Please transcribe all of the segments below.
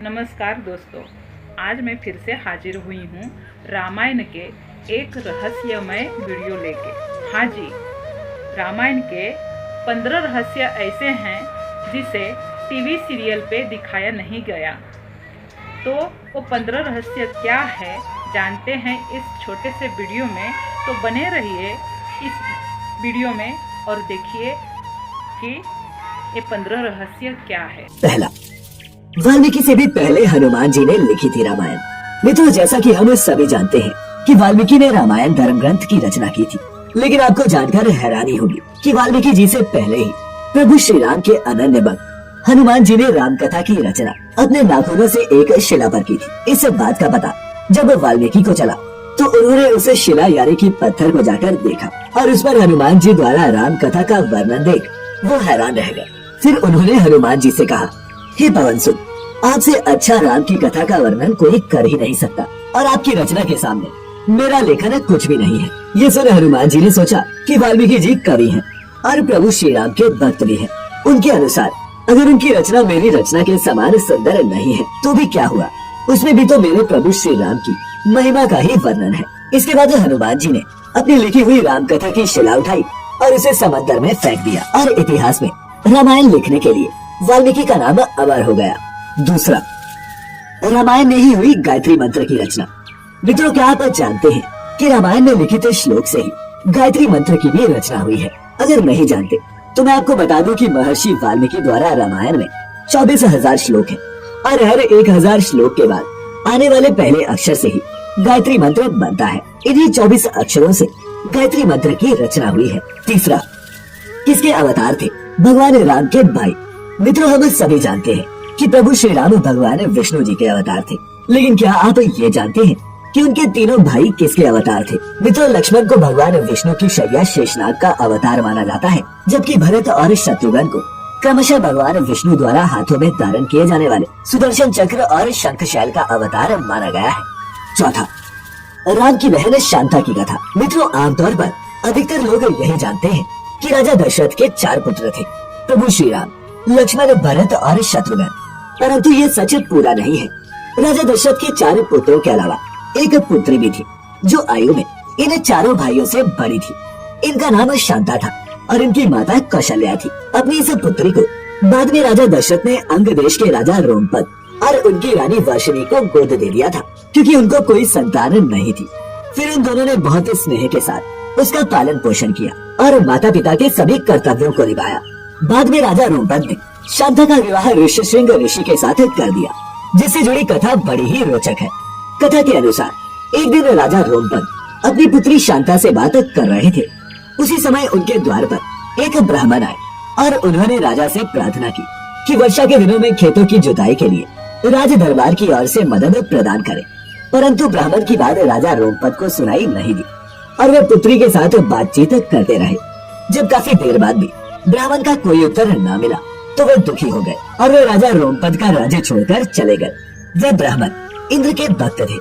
नमस्कार दोस्तों, आज मैं फिर से हाजिर हुई हूँ रामायण के एक रहस्यमय वीडियो लेके। हाँ जी, रामायण के 15 रहस्य ऐसे हैं जिसे टीवी सीरियल पे दिखाया नहीं गया। तो वो 15 रहस्य क्या है जानते हैं इस छोटे से वीडियो में। तो बने रहिए इस वीडियो में और देखिए कि ये 15 रहस्य क्या है। पहला, वाल्मीकि से भी पहले हनुमान जी ने लिखी थी रामायण। मित्रों, जैसा कि हम सभी जानते हैं कि वाल्मीकि ने रामायण धर्म ग्रंथ की रचना की थी, लेकिन आपको जानकर हैरानी होगी कि वाल्मीकि जी से पहले ही प्रभु श्री राम के अनन्य भक्त हनुमान जी ने राम कथा की रचना अपने नाखूनों से एक शिला पर की थी। इस बात का पता जब वाल्मीकि को चला तो उन्होंने उस शिला यानी कि पत्थर को जाकर देखा और उस पर हनुमान जी द्वारा राम कथा का वर्णन देख वो हैरान रह गए। फिर उन्होंने हनुमान जी से कहा, हे पवन सुत, आपसे अच्छा राम की कथा का वर्णन कोई कर ही नहीं सकता और आपकी रचना के सामने मेरा लेखन कुछ भी नहीं है। ये सुन हनुमान जी ने सोचा कि वाल्मीकि जी कवि हैं और प्रभु श्री राम के भक्त भी हैं। उनके अनुसार अगर उनकी रचना मेरी रचना के समान सुंदर नहीं है तो भी क्या हुआ, उसमें भी तो मेरे प्रभु श्री राम की महिमा का ही वर्णन है। इसके बाद हनुमान जी ने अपनी लिखी हुई राम कथा की शिला उठाई और उसे समंदर में फेंक दिया और इतिहास में रामायण लिखने के लिए वाल्मीकि का नाम अमर हो गया। दूसरा, रामायण में ही हुई गायत्री मंत्र की रचना। मित्रों, क्या आप जानते हैं कि रामायण में लिखित श्लोक से ही गायत्री मंत्र की भी रचना हुई है? अगर नहीं जानते तो मैं आपको बता दूं कि महर्षि वाल्मीकि द्वारा रामायण में 24,000 श्लोक हैं और हर 1,000 श्लोक के बाद आने वाले पहले अक्षर से ही गायत्री मंत्र बनता है। इन्हीं 24 अक्षरों से गायत्री मंत्र की रचना हुई है। तीसरा, किसके अवतार थे? भगवान राम के भाई। मित्रों, हम सभी जानते हैं कि प्रभु श्री राम भगवान विष्णु जी के अवतार थे, लेकिन क्या आप ये जानते हैं कि उनके तीनों भाई किसके अवतार थे? मित्रों, लक्ष्मण को भगवान विष्णु की शैया शेषनाग का अवतार माना जाता है, जबकि भरत और शत्रुघ्न को क्रमशः भगवान विष्णु द्वारा हाथों में धारण किए जाने वाले सुदर्शन चक्र और शंखशैल का अवतार माना गया है। चौथा, राम की बहन शांता की कथा। मित्रों, आमतौर पर अधिकतर लोग यही जानते हैं कि राजा दशरथ के 4 पुत्र थे, प्रभु श्री राम, लक्ष्मण, भरत और शत्रुघ्न। परंतु ये सच पूरा नहीं है। राजा दशरथ के 4 पुत्रों के अलावा एक पुत्री भी थी जो आयु में इन चारों भाइयों से बड़ी थी। इनका नाम शांता था और इनकी माता कौशल्या थी। अपनी इस पुत्री को बाद में राजा दशरथ ने अंग देश के राजा रोमपद और उनकी रानी वर्षिणी को गोद दे दिया था, क्योंकि उनको कोई संतान नहीं थी। फिर उन दोनों ने बहुत स्नेह के साथ उसका पालन पोषण किया और माता पिता के सभी कर्तव्यों को निभाया। बाद में राजा रोमपद ने शांता का विवाह ऋषिशृंग ऋषि के साथ कर दिया, जिससे जुड़ी कथा बड़ी ही रोचक है। कथा के अनुसार एक दिन राजा रोमपद अपनी पुत्री शांता से बात कर रहे थे। उसी समय उनके द्वार पर एक ब्राह्मण आए और उन्होंने राजा से प्रार्थना की कि वर्षा के दिनों में खेतों की जुताई के लिए राज दरबार की ओर से मदद प्रदान करे। परंतु ब्राह्मण की बात राजा रोमपद को सुनाई नहीं दी और वे पुत्री के साथ बातचीत करते रहे। जब काफी देर बाद भी ब्राह्मण का कोई उत्तर न मिला तो वे दुखी हो गए और वे राजा रोमपद का राज्य छोड़कर चले गए। वे ब्राह्मण इंद्र के भक्त थे।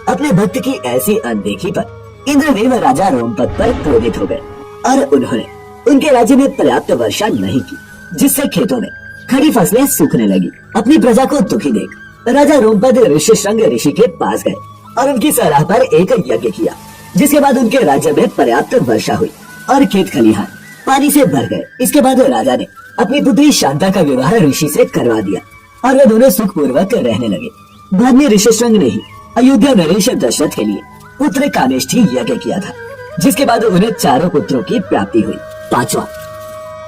अपने भक्त की ऐसी अनदेखी पर इंद्रदेव राजा रोमपद पर क्रोधित हो गए और उन्होंने उनके राज्य में पर्याप्त वर्षा नहीं की, जिससे खेतों में खड़ी फसलें सूखने लगी। अपनी प्रजा को दुखी देख राजा रोमपद ऋषिशृंग ऋषि के पास गए और उनकी सलाह पर एक यज्ञ किया, जिसके बाद उनके राज्य में पर्याप्त वर्षा हुई और खेत खलिहान पानी से भर गए। इसके बाद राजा ने अपनी पुत्री शांता का विवाह ऋषि से करवा दिया और वे दोनों सुखपूर्वक रहने लगे। बाद में ऋषिशृंग ने ही अयोध्या नरेश दशरथ के लिए पुत्र कामेष्ठी यज्ञ किया था, जिसके बाद उन्हें 4 पुत्रों की प्राप्ति हुई। पांचवा,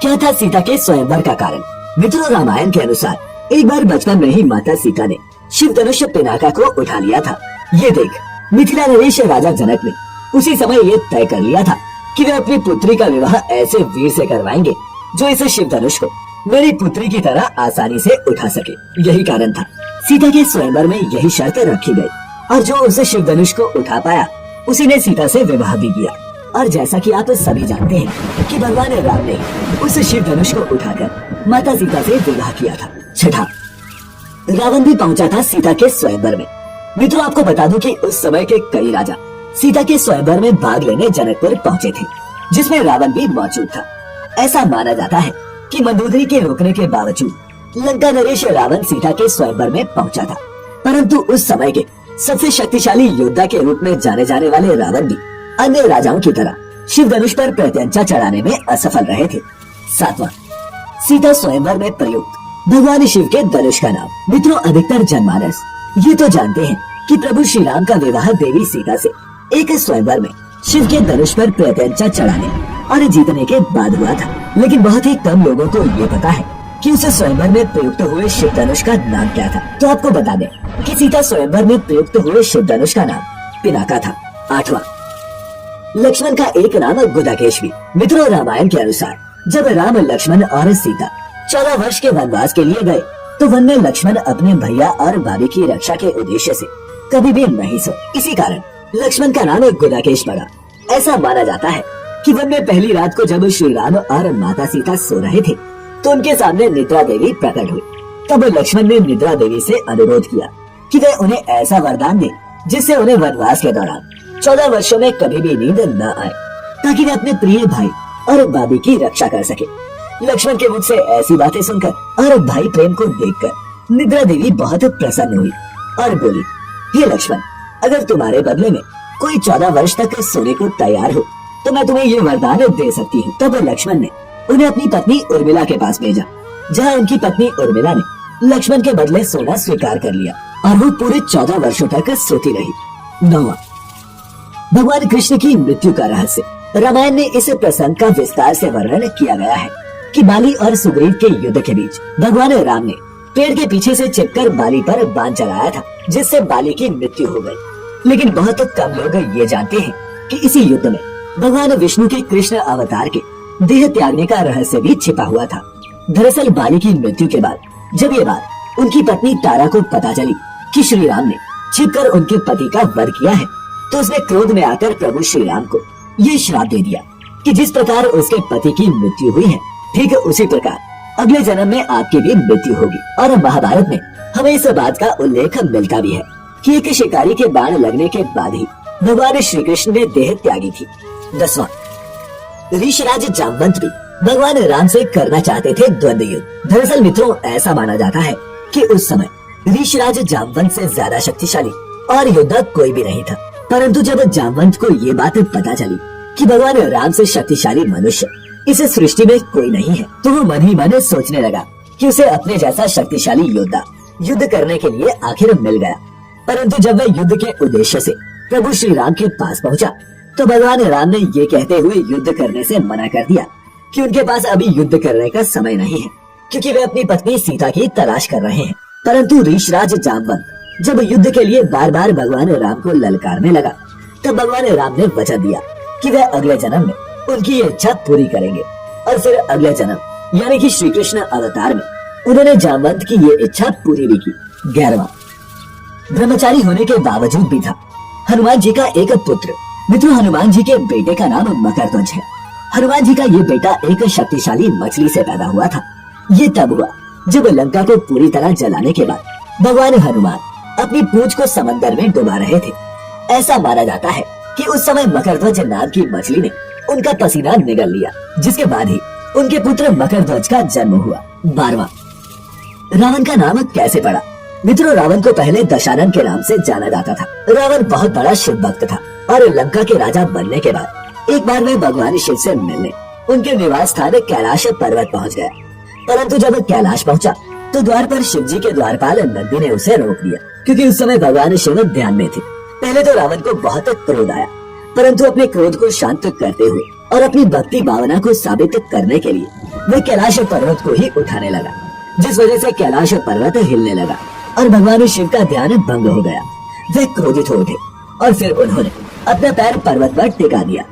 क्या था सीता के स्वयंवर का कारण? मित्रों, रामायण के अनुसार एक बार बचपन में ही माता सीता ने शिव धनुष पिनाका को उठा लिया था। ये देख मिथिला नरेश राजा जनक ने उसी समय ये तय कर लिया था कि वे अपनी पुत्री का विवाह ऐसे वीर से करवाएंगे जो इस शिव धनुष को मेरी पुत्री की तरह आसानी से उठा सके। यही कारण था सीता के स्वयंवर में यही शर्त रखी गई और जो उस शिव धनुष को उठा पाया उसी ने सीता से विवाह भी किया। और जैसा कि आप सभी जानते हैं कि भगवान राम ने उस शिव धनुष को उठाकर माता सीता से विवाह किया था। छठा, रावण भी पहुंचा था सीता के स्वयंवर में। मित्रों, आपको बता दूं कि उस समय के कई राजा सीता के स्वयंवर में भाग लेने जनकपुर पहुंचे थे, जिसमें रावण भी मौजूद था। ऐसा माना जाता है कि मंदोदरी के रोकने के बावजूद लंका नरेश रावण सीता के स्वयंवर में पहुंचा था, परंतु उस समय के सबसे शक्तिशाली योद्धा के रूप में जाने जाने वाले रावण भी अन्य राजाओं की तरह शिव धनुष पर प्रत्यंचा चढ़ाने में असफल रहे थे। 7वां, सीता स्वयंवर में प्रयुक्त भगवान शिव के धनुष का नाम। मित्रों, अधिकतर जनमानस ये तो जानते हैं कि प्रभु श्री राम का विवाह देवी सीता से एक स्वयंवर में शिव के धनुष पर प्रत्यंचा चढ़ाने और जीतने के बाद हुआ था, लेकिन बहुत ही कम लोगों को ये पता है कि उसे स्वयंवर में प्रयुक्त हुए शिव धनुष का नाम क्या था। तो आपको बता दें कि सीता स्वयंवर में प्रयुक्त हुए शिव धनुष का नाम पिनाका था। 8वां, लक्ष्मण का एक नाम गुदाकेशवी। मित्रों, रामायण के अनुसार जब राम, लक्ष्मण और सीता 14 वर्ष के वनवास के लिए गए तो वन में लक्ष्मण अपने भैया और भाभी की रक्षा के उद्देश्य से कभी भी नहीं सो। इसी कारण लक्ष्मण का नाम गुदाकेश पड़ा। ऐसा माना जाता है कि वन में पहली रात को जब श्री राम और माता सीता सो रहे थे तो उनके सामने निद्रा देवी प्रकट हुई। तब लक्ष्मण ने निद्रा देवी से अनुरोध किया कि वे उन्हें ऐसा वरदान दे जिससे उन्हें वनवास के दौरान 14 वर्षों में कभी भी नींद न आए, ताकि वे अपने प्रिय भाई और भाभी की रक्षा कर सके। लक्ष्मण के मुख से ऐसी बातें सुनकर और भाई प्रेम को देखकर निद्रा देवी बहुत प्रसन्न हुई और बोली, हे लक्ष्मण, अगर तुम्हारे बदले में कोई 14 वर्ष तक सोने को तैयार हो तो मैं तुम्हें ये वरदान दे सकती हूँ। तब लक्ष्मण ने उन्हें अपनी पत्नी उर्मिला के पास भेजा, जहाँ उनकी पत्नी उर्मिला ने लक्ष्मण के बदले सोना स्वीकार कर लिया और वो पूरे 14 वर्षों तक सोती रही। 9वां, भगवान कृष्ण की मृत्यु का रहस्य। रामायण में इस प्रसंग का विस्तार से वर्णन किया गया है कि बाली और सुग्रीव के युद्ध के बीच भगवान राम ने पेड़ के पीछे से चिपकर बाली पर बाण चलाया था, जिससे बाली की मृत्यु हो गई। लेकिन बहुत कम लोग ये जानते हैं कि इसी युद्ध में भगवान विष्णु के कृष्ण अवतार के देह त्यागने का रहस्य भी छिपा हुआ था। दरअसल बाली की मृत्यु के बाद जब ये बात उनकी पत्नी तारा को पता चली कि श्री राम ने छिपकर उनके पति का वध किया है, तो उसने क्रोध में आकर प्रभु श्री राम को ये श्राप दे दिया कि जिस प्रकार उसके पति की मृत्यु हुई है, ठीक उसी प्रकार अगले जन्म में आपकी भी मृत्यु होगी। और महाभारत में हमें इस बात का उल्लेख मिलता भी है कि एक शिकारी के बाण लगने के बाद ही भगवान श्री कृष्ण ने देह त्यागी थी। 10वां, ऋषिराज जामवंत भी भगवान राम से करना चाहते थे द्वंद्व युद्ध। दरअसल मित्रों, ऐसा माना जाता है कि उस समय ऋषिराज जामवंत से ज्यादा शक्तिशाली और योद्धा कोई भी नहीं था। परंतु जब जामवंत को ये बात पता चली कि भगवान राम से शक्तिशाली मनुष्य इस सृष्टि में कोई नहीं है, तो वो मन ही मन सोचने लगा कि उसे अपने जैसा शक्तिशाली योद्धा युद्ध करने के लिए आखिर मिल गया। परंतु जब वह युद्ध के उद्देश्य से प्रभु श्री राम के पास पहुंचा तो भगवान राम ने ये कहते हुए युद्ध करने से मना कर दिया कि उनके पास अभी युद्ध करने का समय नहीं है, क्योंकि वे अपनी पत्नी सीता की तलाश कर रहे हैं। परंतु ऋषिराज जामवंत जब युद्ध के लिए बार बार भगवान राम को ललकारने लगा, तब भगवान राम ने वचन दिया कि वे अगले जन्म में उनकी ये इच्छा पूरी करेंगे। और फिर अगले जन्म यानी कि श्री कृष्ण अवतार में उन्होंने जामवंत की ये इच्छा पूरी भी की। 11वां, ब्रह्मचारी होने के बावजूद भी था हनुमान जी का एक पुत्र। मित्रों, हनुमान जी के बेटे का नाम मकरध्वज है। हनुमान जी का ये बेटा एक शक्तिशाली मछली से पैदा हुआ था। ये तब हुआ जब लंका को पूरी तरह जलाने के बाद भगवान हनुमान अपनी पूंछ को समंदर में डुबा रहे थे। ऐसा माना जाता है कि उस समय मकरध्वज नाम की मछली ने उनका पसीना निगल लिया, जिसके बाद ही उनके पुत्र मकरध्वज का जन्म हुआ। 12वां, रावण का नाम कैसे पड़ा। मित्रों, रावण को पहले दशानन के नाम से जाना जाता था। रावण बहुत बड़ा शिव भक्त था और लंका के राजा बनने के बाद एक बार वह भगवान शिव से मिलने उनके निवास स्थान कैलाश पर्वत पहुंच गया। परंतु जब कैलाश पहुंचा तो द्वार पर शिव जी के द्वारपाल नंदी ने उसे रोक दिया, क्योंकि उस समय भगवान शिव ध्यान में थे। पहले तो रावण को बहुत क्रोध आया, परंतु अपने क्रोध को शांत करते हुए और अपनी भक्ति भावना को साबित करने के लिए वह कैलाश पर्वत को ही उठाने लगा, जिस वजह से कैलाश पर्वत हिलने लगा और भगवान शिव का ध्यान भंग हो गया। वे क्रोधित हो उठे और फिर उन्होंने अपना पैर पर्वत पर टिका दिया।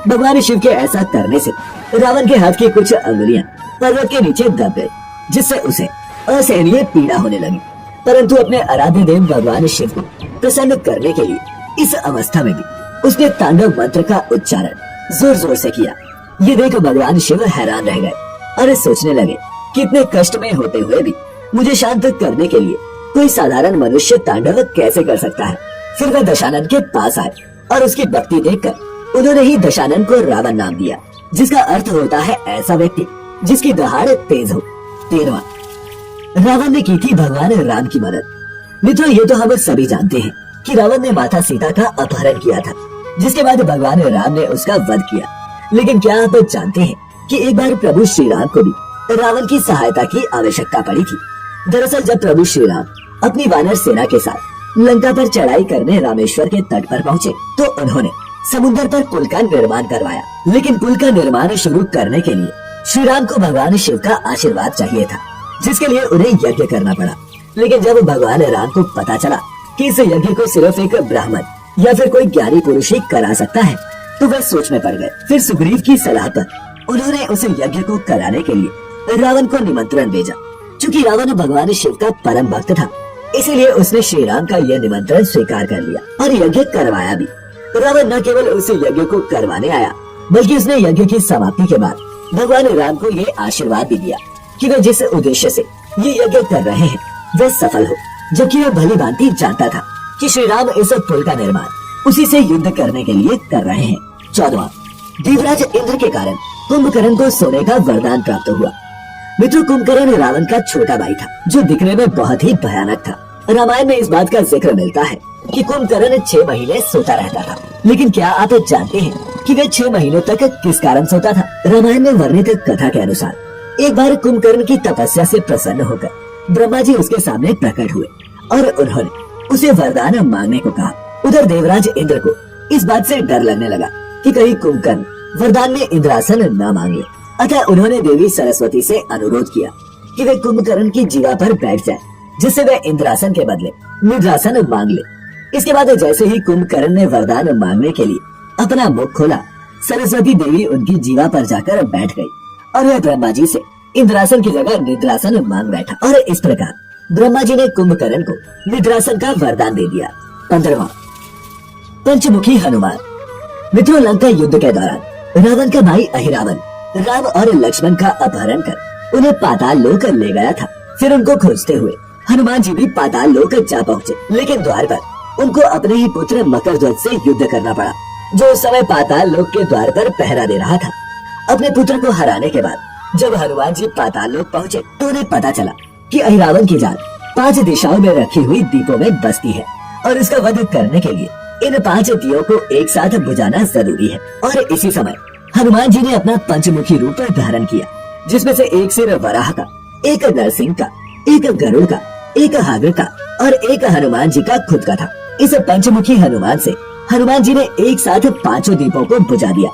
भगवान शिव के ऐसा करने से रावण के हाथ की कुछ अंगुलियां पर्वत के नीचे दब गई, जिससे उसे असहनीय पीड़ा होने लगी। परंतु अपने आराध्य देव भगवान शिव को प्रसन्न करने के लिए इस अवस्था में भी उसने तांडव मंत्र का उच्चारण जोर जोर से किया। ये देख भगवान शिव हैरान रह गए और सोचने लगे कि इतने कष्ट में होते हुए भी मुझे शांत करने के लिए कोई साधारण मनुष्य तांडव कैसे कर सकता है। फिर वह दशानन के पास आए और उसकी भक्ति देखकर उन्होंने ही दशानन को रावण नाम दिया, जिसका अर्थ होता है ऐसा व्यक्ति जिसकी दहाड़ तेज हो। 13वां, रावण ने की थी भगवान राम की मदद। मित्रों, ये तो हम सभी जानते हैं कि रावण ने माता सीता का अपहरण किया था, जिसके बाद भगवान राम ने उसका वध किया। लेकिन क्या आप जानते हैं कि एक बार प्रभु श्री राम को भी रावण की सहायता की आवश्यकता पड़ी थी। दरअसल जब प्रभु श्री राम अपनी वानर सेना के साथ लंका पर चढ़ाई करने रामेश्वर के तट पर पहुँचे तो उन्होंने समुद्र पर पुल का निर्माण करवाया। लेकिन पुल का निर्माण शुरू करने के लिए श्री राम को भगवान शिव का आशीर्वाद चाहिए था, जिसके लिए उन्हें यज्ञ करना पड़ा। लेकिन जब भगवान राम को पता चला कि इस यज्ञ को सिर्फ एक ब्राह्मण या फिर कोई ज्ञानी पुरुष ही करा सकता है, तो वह सोच में पड़ गए। फिर सुग्रीव की सलाह पर उन्होंने उस यज्ञ को कराने के लिए रावण को निमंत्रण भेजा। चूँकि रावण भगवान शिव का परम भक्त था, इसीलिए उसने श्री राम का यह निमंत्रण स्वीकार कर लिया और यज्ञ करवाया भी। रावण न केवल उस यज्ञ को करवाने आया, बल्कि उसने यज्ञ की समाप्ति के बाद भगवान राम को ये आशीर्वाद भी दिया कि वे जिस उद्देश्य से ये यज्ञ कर रहे हैं वह सफल हो। जबकि वह भली भांति जानता था कि श्री राम इस पुल का निर्माण उसी से युद्ध करने के लिए कर रहे हैं। 14वां, देवराज इंद्र के कारण कुंभकर्ण को सोने का वरदान प्राप्त हुआ। मित्रों, कुंभकर्ण रावण का छोटा भाई था जो दिखने में बहुत ही भयानक था। रामायण में इस बात का जिक्र मिलता है कि कुंभकर्ण 6 महीने सोता रहता था। लेकिन क्या आप जानते हैं कि वे 6 महीनों तक किस कारण सोता था? रामायण में वर्णित कथा के अनुसार एक बार कुंभकर्ण की तपस्या से प्रसन्न होकर ब्रह्मा जी उसके सामने प्रकट हुए और उन्होंने उसे वरदान मांगने को कहा। उधर देवराज इंद्र को इस बात से डर लगने लगा कि कहीं कुंभकर्ण वरदान में इंद्रासन न मांग ले। अतः उन्होंने देवी सरस्वती से अनुरोध किया कि वे कुंभकर्ण की जीवा पर बैठ जाए, जिससे वह इंद्रासन के बदले निद्रासन मांग ले। इसके बाद जैसे ही कुंभकर्ण ने वरदान मांगने के लिए अपना मुख खोला, सरस्वती देवी उनकी जीवा पर जाकर बैठ गई और वह ब्रह्मा जी से इंद्रासन की जगह निद्रासन मांग बैठा। और इस प्रकार ब्रह्मा जी ने कुंभकर्ण को निद्रासन का वरदान दे दिया। 15वां, पंचमुखी हनुमान। मित्रों, लंका युद्ध के दौरान रावण का भाई अहिरावण राम और लक्ष्मण का अपहरण कर उन्हें पाताल लोक ले गया था। फिर उनको खोजते हुए हनुमान जी भी पाताल लोक जा पहुँचे। लेकिन द्वार पर उनको अपने ही पुत्र मकरध्वज से युद्ध करना पड़ा, जो उस समय पाताल लोक के द्वार पर पहरा दे रहा था। अपने पुत्र को हराने के बाद जब हनुमान जी पाताल लोक पहुँचे तो उन्हें पता चला कि अहिरावण की जान 5 दिशाओं में रखी हुई दीपों में बसती है और इसका वध करने के लिए इन 5 दियों को एक साथ बुझाना जरूरी है। और इसी समय हनुमान जी ने अपना पंचमुखी रूप धारण किया, जिसमें से एक सिर वराह का, एक नरसिंह का, एक गरुड़ का, एक हागर का और एक हनुमान जी का खुद का था। इस पंचमुखी हनुमान से हनुमान जी ने एक साथ 5 दीपों को बुझा दिया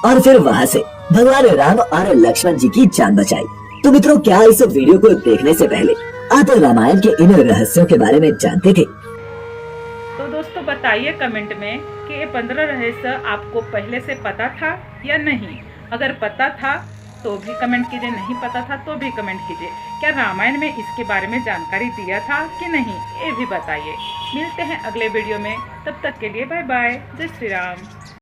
और फिर वहाँ से भगवान राम और लक्ष्मण जी की जान बचाई। तो मित्रों, क्या इस वीडियो को देखने से पहले आप रामायण के इन रहस्यों के बारे में जानते थे? तो दोस्तों, बताइए कमेंट में कि ये 15 रहस्य आपको पहले से पता था या नहीं। अगर पता था तो भी कमेंट कीजिए, नहीं पता था तो भी कमेंट कीजिए। क्या रामायण में इसके बारे में जानकारी दिया था कि नहीं, ये भी बताइए। मिलते हैं अगले वीडियो में, तब तक के लिए बाय बाय। जय श्री राम।